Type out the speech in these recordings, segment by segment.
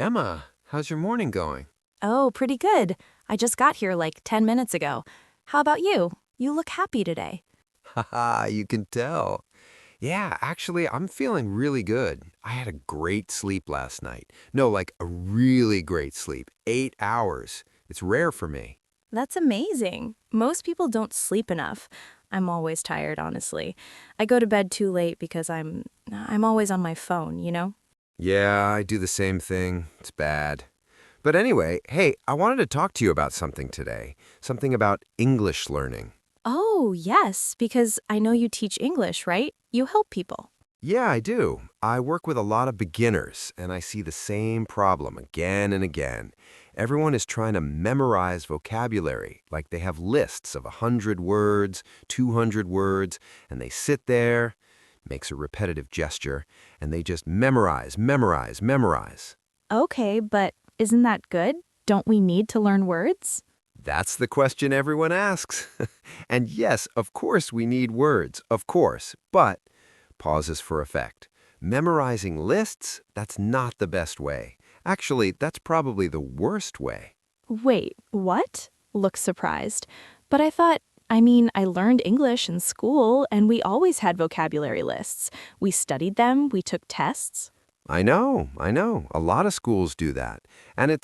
Emma, how's your morning going? Oh, pretty good. I just got here like 10 minutes ago. How about you? You look happy today. Haha, you can tell. Yeah, actually, I'm feeling really good. I had a great sleep last night. No, like a really great sleep. 8 hours. It's rare for me. That's amazing. Most people don't sleep enough. I'm always tired, honestly. I go to bed too late because I'm always on my phone, you know? Yeah, I do the same thing. It's bad. But anyway, hey, I wanted to talk to you about something today. Something about English learning. Oh, yes, because I know you teach English, right? You help people. Yeah, I do. I work with a lot of beginners, and I see the same problem again and again. Everyone is trying to memorize vocabulary, like they have lists of 100 words, 200 words, and they sit there, makes a repetitive gesture, and they just memorize, memorize, memorize. Okay, but isn't that good? Don't we need to learn words? That's the question everyone asks. And yes, of course we need words, of course, but pauses for effect. Memorizing lists, that's not the best way. Actually, that's probably the worst way. Wait, what? Looks surprised. But I learned English in school, and we always had vocabulary lists. We studied them, we took tests. I know. A lot of schools do that. And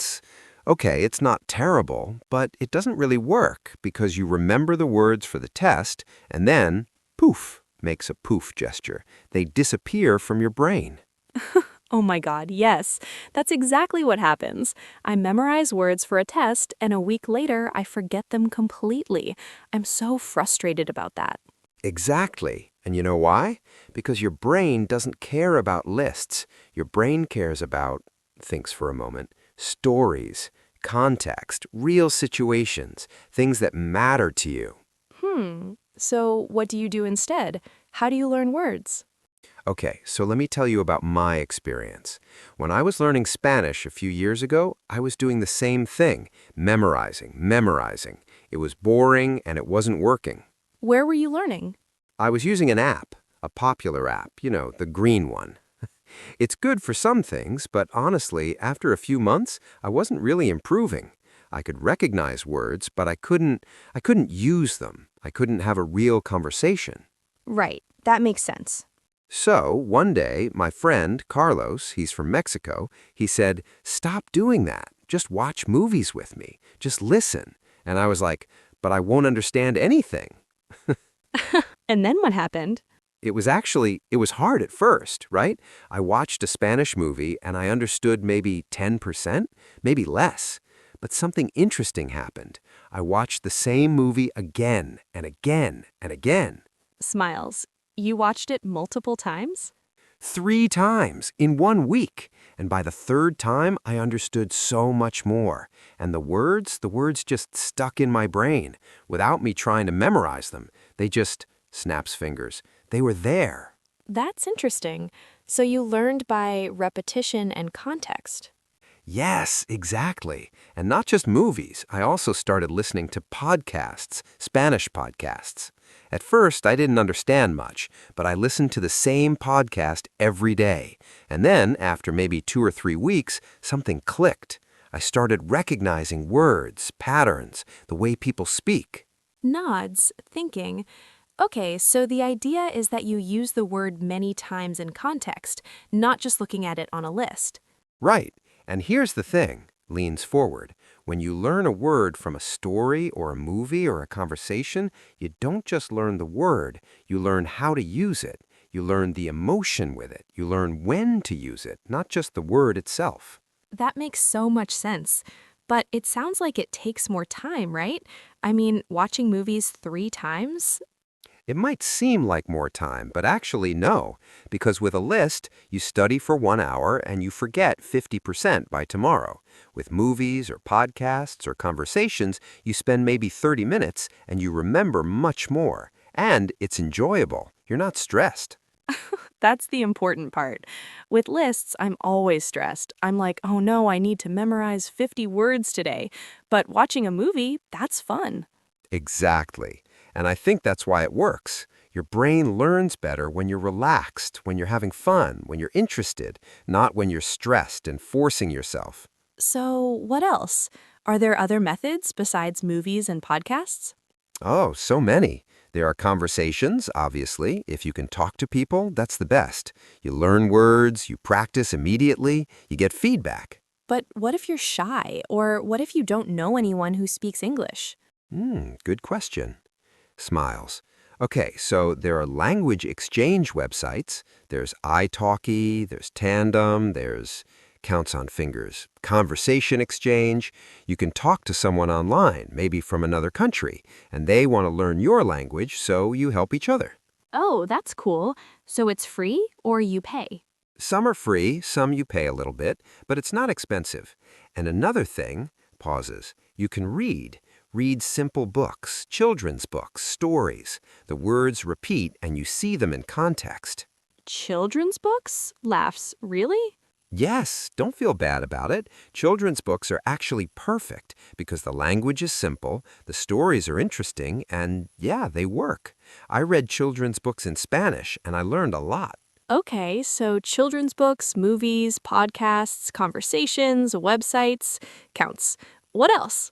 okay, it's not terrible, but it doesn't really work because you remember the words for the test, and then, poof, makes a poof gesture. They disappear from your brain. Oh my god, yes. That's exactly what happens. I memorize words for a test, and a week later, I forget them completely. I'm so frustrated about that. Exactly. And you know why? Because your brain doesn't care about lists. Your brain cares about, thinks for a moment, stories, context, real situations, things that matter to you. So, what do you do instead? How do you learn words? Okay, so let me tell you about my experience. When I was learning Spanish a few years ago, I was doing the same thing, memorizing, memorizing. It was boring and it wasn't working. Where were you learning? I was using an app, a popular app, the green one. It's good for some things, but honestly, after a few months, I wasn't really improving. I could recognize words, but I couldn't use them. I couldn't have a real conversation. Right, that makes sense. So, one day, my friend, Carlos, he's from Mexico, he said, "Stop doing that. Just watch movies with me. Just listen." And I was like, "But I won't understand anything." And then what happened? It was hard at first, right? I watched a Spanish movie and I understood maybe 10%, maybe less. But something interesting happened. I watched the same movie again and again and again. Smiles. You watched it multiple times? 3 times in one week. And by the third time, I understood so much more. And the words just stuck in my brain without me trying to memorize them. They just, snaps fingers, they were there. That's interesting. So you learned by repetition and context. Yes, exactly. And not just movies. I also started listening to podcasts, Spanish podcasts. At first, I didn't understand much, but I listened to the same podcast every day. And then, after maybe 2 or 3 weeks, something clicked. I started recognizing words, patterns, the way people speak. Nods, thinking. Okay, so the idea is that you use the word many times in context, not just looking at it on a list. Right. And here's the thing, leans forward. When you learn a word from a story or a movie or a conversation, you don't just learn the word, you learn how to use it. You learn the emotion with it. You learn when to use it, not just the word itself. That makes so much sense. But it sounds like it takes more time, right? I mean, watching movies 3 times? It might seem like more time, but actually no, because with a list, you study for 1 hour and you forget 50% by tomorrow. With movies or podcasts or conversations, you spend maybe 30 minutes and you remember much more. And it's enjoyable. You're not stressed. That's the important part. With lists, I'm always stressed. I'm like, oh no, I need to memorize 50 words today. But watching a movie, that's fun. Exactly. And I think that's why it works. Your brain learns better when you're relaxed, when you're having fun, when you're interested, not when you're stressed and forcing yourself. So, what else? Are there other methods besides movies and podcasts? Oh, so many. There are conversations, obviously. If you can talk to people, that's the best. You learn words, you practice immediately, you get feedback. But what if you're shy? Or what if you don't know anyone who speaks English? Good question. Smiles. Okay, so there are language exchange websites. There's italki, there's Tandem, there's counts on fingers. Conversation exchange. You can talk to someone online, maybe from another country, and they want to learn your language, so you help each other. Oh, that's cool. So it's free or you pay? Some are free, some you pay a little bit, but it's not expensive. And another thing, pauses, you can read. Read simple books, children's books, stories. The words repeat and you see them in context. Children's books? Laughs. Really? Yes, don't feel bad about it. Children's books are actually perfect because the language is simple, the stories are interesting, and yeah, they work. I read children's books in Spanish and I learned a lot. Okay, so children's books, movies, podcasts, conversations, websites, counts. What else?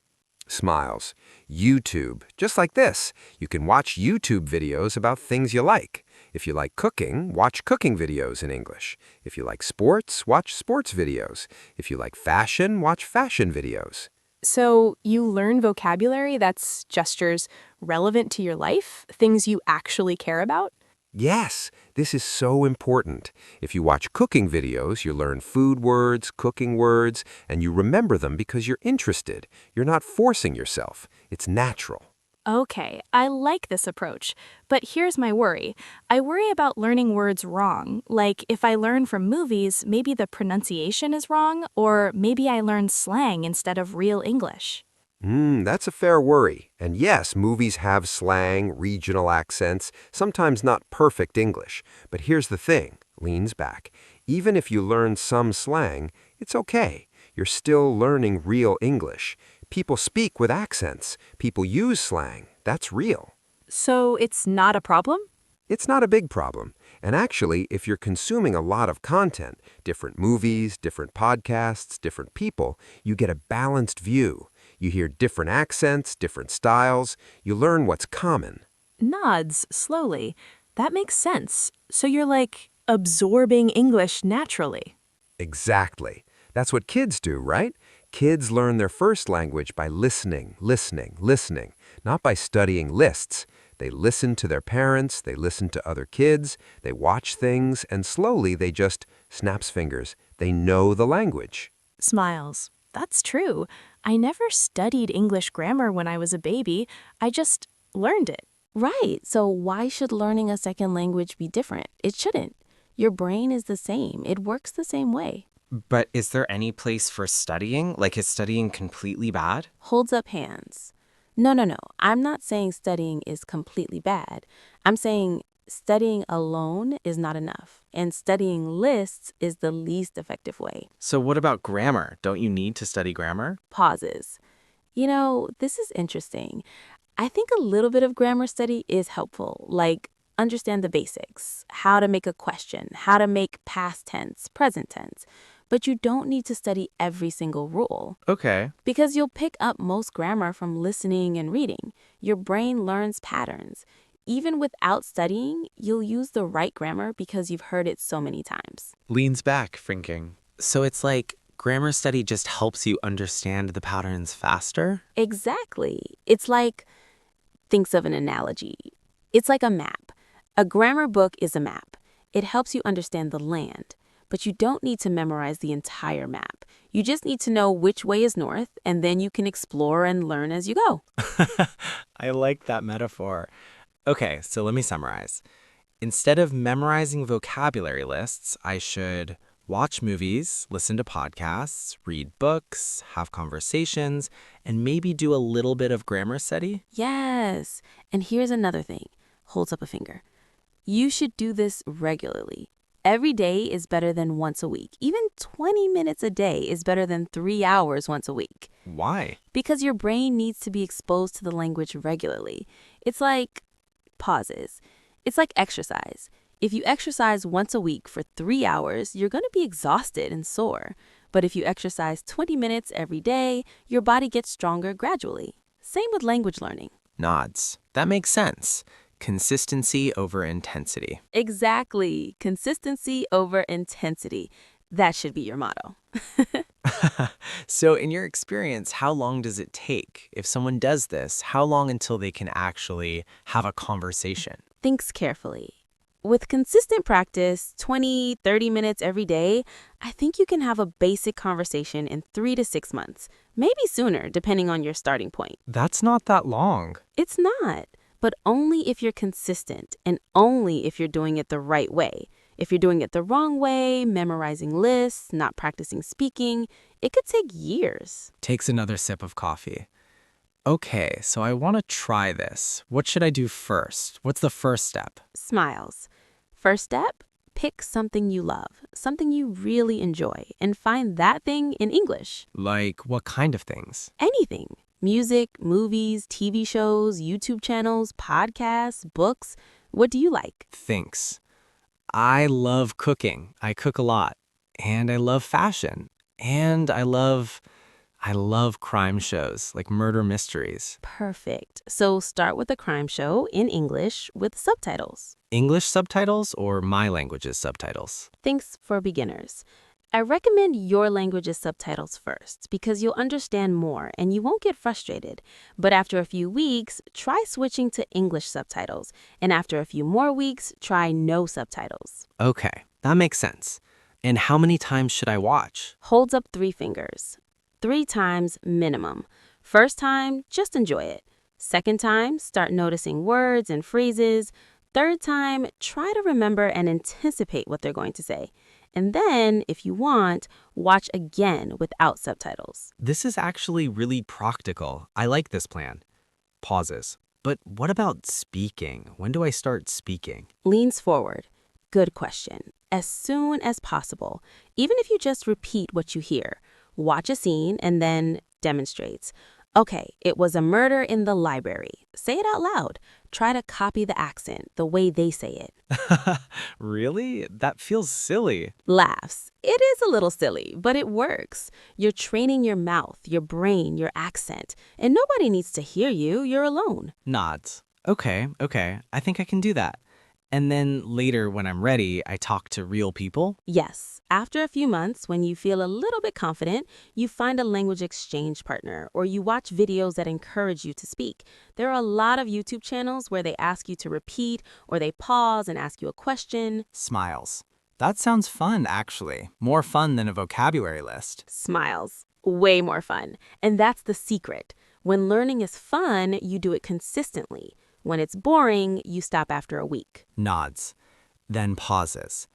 Smiles. YouTube, just like this. You can watch YouTube videos about things you like. If you like cooking, watch cooking videos in English. If you like sports, watch sports videos. If you like fashion, watch fashion videos. So you learn vocabulary that's gestures relevant to your life, things you actually care about? Yes, this is so important. If you watch cooking videos, you learn food words, cooking words, and you remember them because you're interested. You're not forcing yourself. It's natural. Okay, I like this approach, but here's my worry. I worry about learning words wrong. Like, if I learn from movies, maybe the pronunciation is wrong, or maybe I learn slang instead of real English. That's a fair worry. And yes, movies have slang, regional accents, sometimes not perfect English. But here's the thing, leans back. Even if you learn some slang, it's okay. You're still learning real English. People speak with accents. People use slang. That's real. So it's not a problem? It's not a big problem. And actually, if you're consuming a lot of content, different movies, different podcasts, different people, you get a balanced view. You hear different accents, different styles. You learn what's common. Nods slowly. That makes sense. So you're like absorbing English naturally. Exactly. That's what kids do, right? Kids learn their first language by listening, listening, listening, not by studying lists. They listen to their parents, they listen to other kids, they watch things, and slowly they just, snaps fingers, they know the language. Smiles. That's true. I never studied English grammar when I was a baby. I just learned it. Right. So why should learning a second language be different? It shouldn't. Your brain is the same. It works the same way. But is there any place for studying? Like, is studying completely bad? Holds up hands. No. I'm not saying studying is completely bad. I'm saying studying alone is not enough. And studying lists is the least effective way. So what about grammar? Don't you need to study grammar? Pauses. This is interesting. I think a little bit of grammar study is helpful, like understand the basics, how to make a question, how to make past tense, present tense. But you don't need to study every single rule. Okay. Because you'll pick up most grammar from listening and reading. Your brain learns patterns. Even without studying, you'll use the right grammar because you've heard it so many times. Leans back, thinking. So it's like grammar study just helps you understand the patterns faster? Exactly. It's like, thinks of an analogy. It's like a map. A grammar book is a map. It helps you understand the land. But you don't need to memorize the entire map. You just need to know which way is north, and then you can explore and learn as you go. I like that metaphor. Okay, so let me summarize. Instead of memorizing vocabulary lists, I should watch movies, listen to podcasts, read books, have conversations, and maybe do a little bit of grammar study. Yes. And here's another thing. Holds up a finger. You should do this regularly. Every day is better than once a week. Even 20 minutes a day is better than 3 hours once a week. Why? Because your brain needs to be exposed to the language regularly. It's like pauses. It's like exercise. If you exercise once a week for 3 hours, you're going to be exhausted and sore. But if you exercise 20 minutes every day, your body gets stronger gradually. Same with language learning. Nods. That makes sense. Consistency over intensity. Exactly. Consistency over intensity. That should be your motto. So, in your experience, how long does it take? If someone does this, how long until they can actually have a conversation? Thinks carefully. With consistent practice, 20, 30 minutes every day, I think you can have a basic conversation in 3 to 6 months, maybe sooner, depending on your starting point. That's not that long. It's not, but only if you're consistent and only if you're doing it the right way. If you're doing it the wrong way, memorizing lists, not practicing speaking, it could take years. Takes another sip of coffee. Okay, so I want to try this. What should I do first? What's the first step? Smiles. First step, pick something you love, something you really enjoy, and find that thing in English. Like, what kind of things? Anything. Music, movies, TV shows, YouTube channels, podcasts, books. What do you like? Thanks. I love cooking. I cook a lot. And I love fashion. And I love crime shows, like murder mysteries. Perfect. So start with a crime show in English with subtitles. English subtitles or my language's subtitles? Thanks for beginners. I recommend your language's subtitles first because you'll understand more and you won't get frustrated. But after a few weeks, try switching to English subtitles. And after a few more weeks, try no subtitles. Okay, that makes sense. And how many times should I watch? Holds up 3 fingers. 3 times minimum. First time, just enjoy it. Second time, start noticing words and phrases. Third time, try to remember and anticipate what they're going to say. And then, if you want, watch again without subtitles. This is actually really practical. I like this plan. Pauses. But what about speaking? When do I start speaking? Leans forward. Good question. As soon as possible. Even if you just repeat what you hear. Watch a scene and then demonstrates. Okay, it was a murder in the library. Say it out loud. Try to copy the accent, the way they say it. Really? That feels silly. Laughs. It is a little silly, but it works. You're training your mouth, your brain, your accent. And nobody needs to hear you. You're alone. Nods. Okay. I think I can do that. And then later, when I'm ready, I talk to real people? Yes. After a few months, when you feel a little bit confident, you find a language exchange partner or you watch videos that encourage you to speak. There are a lot of YouTube channels where they ask you to repeat or they pause and ask you a question. Smiles. That sounds fun, actually. More fun than a vocabulary list. Smiles. Way more fun. And that's the secret. When learning is fun, you do it consistently. When it's boring, you stop after a week. Nods. Then pauses.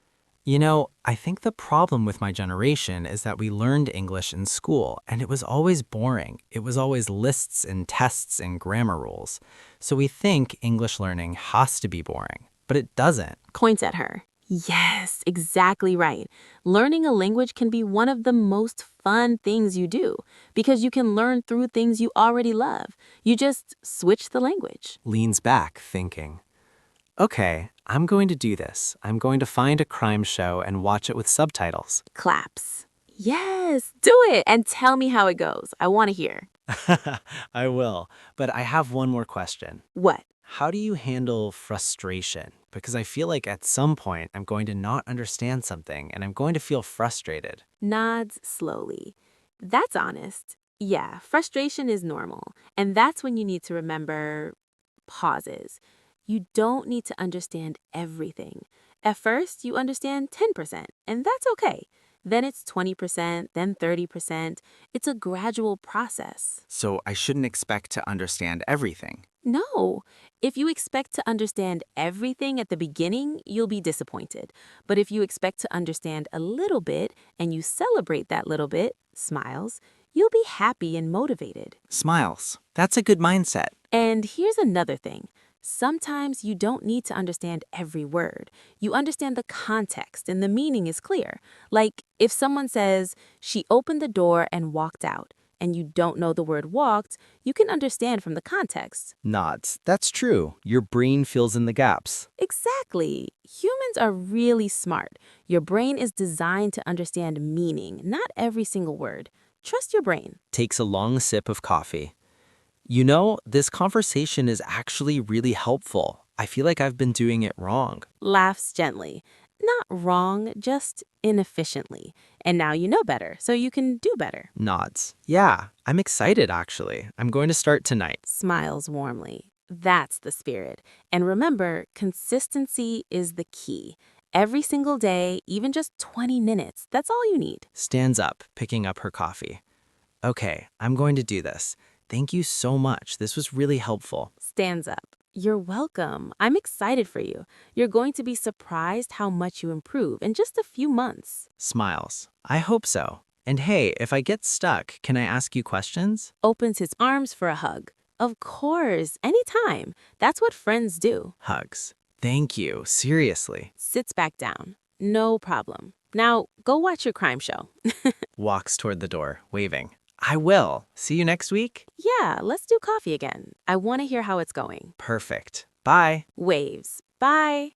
You know, I think the problem with my generation is that we learned English in school, and it was always boring. It was always lists and tests and grammar rules. So we think English learning has to be boring, but it doesn't. Points at her. Yes, exactly right. Learning a language can be one of the most fun things you do because you can learn through things you already love. You just switch the language. Leans back, thinking. Okay, I'm going to do this. I'm going to find a crime show and watch it with subtitles. Claps. Yes, do it and tell me how it goes. I want to hear. I will, but I have one more question. What? How do you handle frustration? Because I feel like at some point I'm going to not understand something and I'm going to feel frustrated. Nods slowly. That's honest. Yeah, frustration is normal. And that's when you need to remember pauses. You don't need to understand everything. At first, you understand 10%, and that's okay. Then it's 20%, then 30%. It's a gradual process. So I shouldn't expect to understand everything. No. If you expect to understand everything at the beginning, you'll be disappointed. But if you expect to understand a little bit and you celebrate that little bit, smiles, you'll be happy and motivated. Smiles. That's a good mindset. And here's another thing. Sometimes you don't need to understand every word. You understand the context and the meaning is clear. Like if someone says, she opened the door and walked out, and you don't know the word walked, you can understand from the context. Nods. That's true. Your brain fills in the gaps. Exactly. Humans are really smart. Your brain is designed to understand meaning, not every single word. Trust your brain. Takes a long sip of coffee. You know, this conversation is actually really helpful. I feel like I've been doing it wrong. Laughs gently. Not wrong, just inefficiently. And now you know better, so you can do better. Nods. Yeah, I'm excited actually. I'm going to start tonight. Smiles warmly. That's the spirit. And remember, consistency is the key. Every single day, even just 20 minutes, that's all you need. Stands up, picking up her coffee. Okay, I'm going to do this. Thank you so much. This was really helpful. Stands up. You're welcome. I'm excited for you. You're going to be surprised how much you improve in just a few months. Smiles. I hope so. And hey, if I get stuck, can I ask you questions? Opens his arms for a hug. Of course, anytime. That's what friends do. Hugs. Thank you. Seriously. Sits back down. No problem. Now, go watch your crime show. Walks toward the door, waving. I will. See you next week? Yeah, let's do coffee again. I want to hear how it's going. Perfect. Bye. Waves. Bye.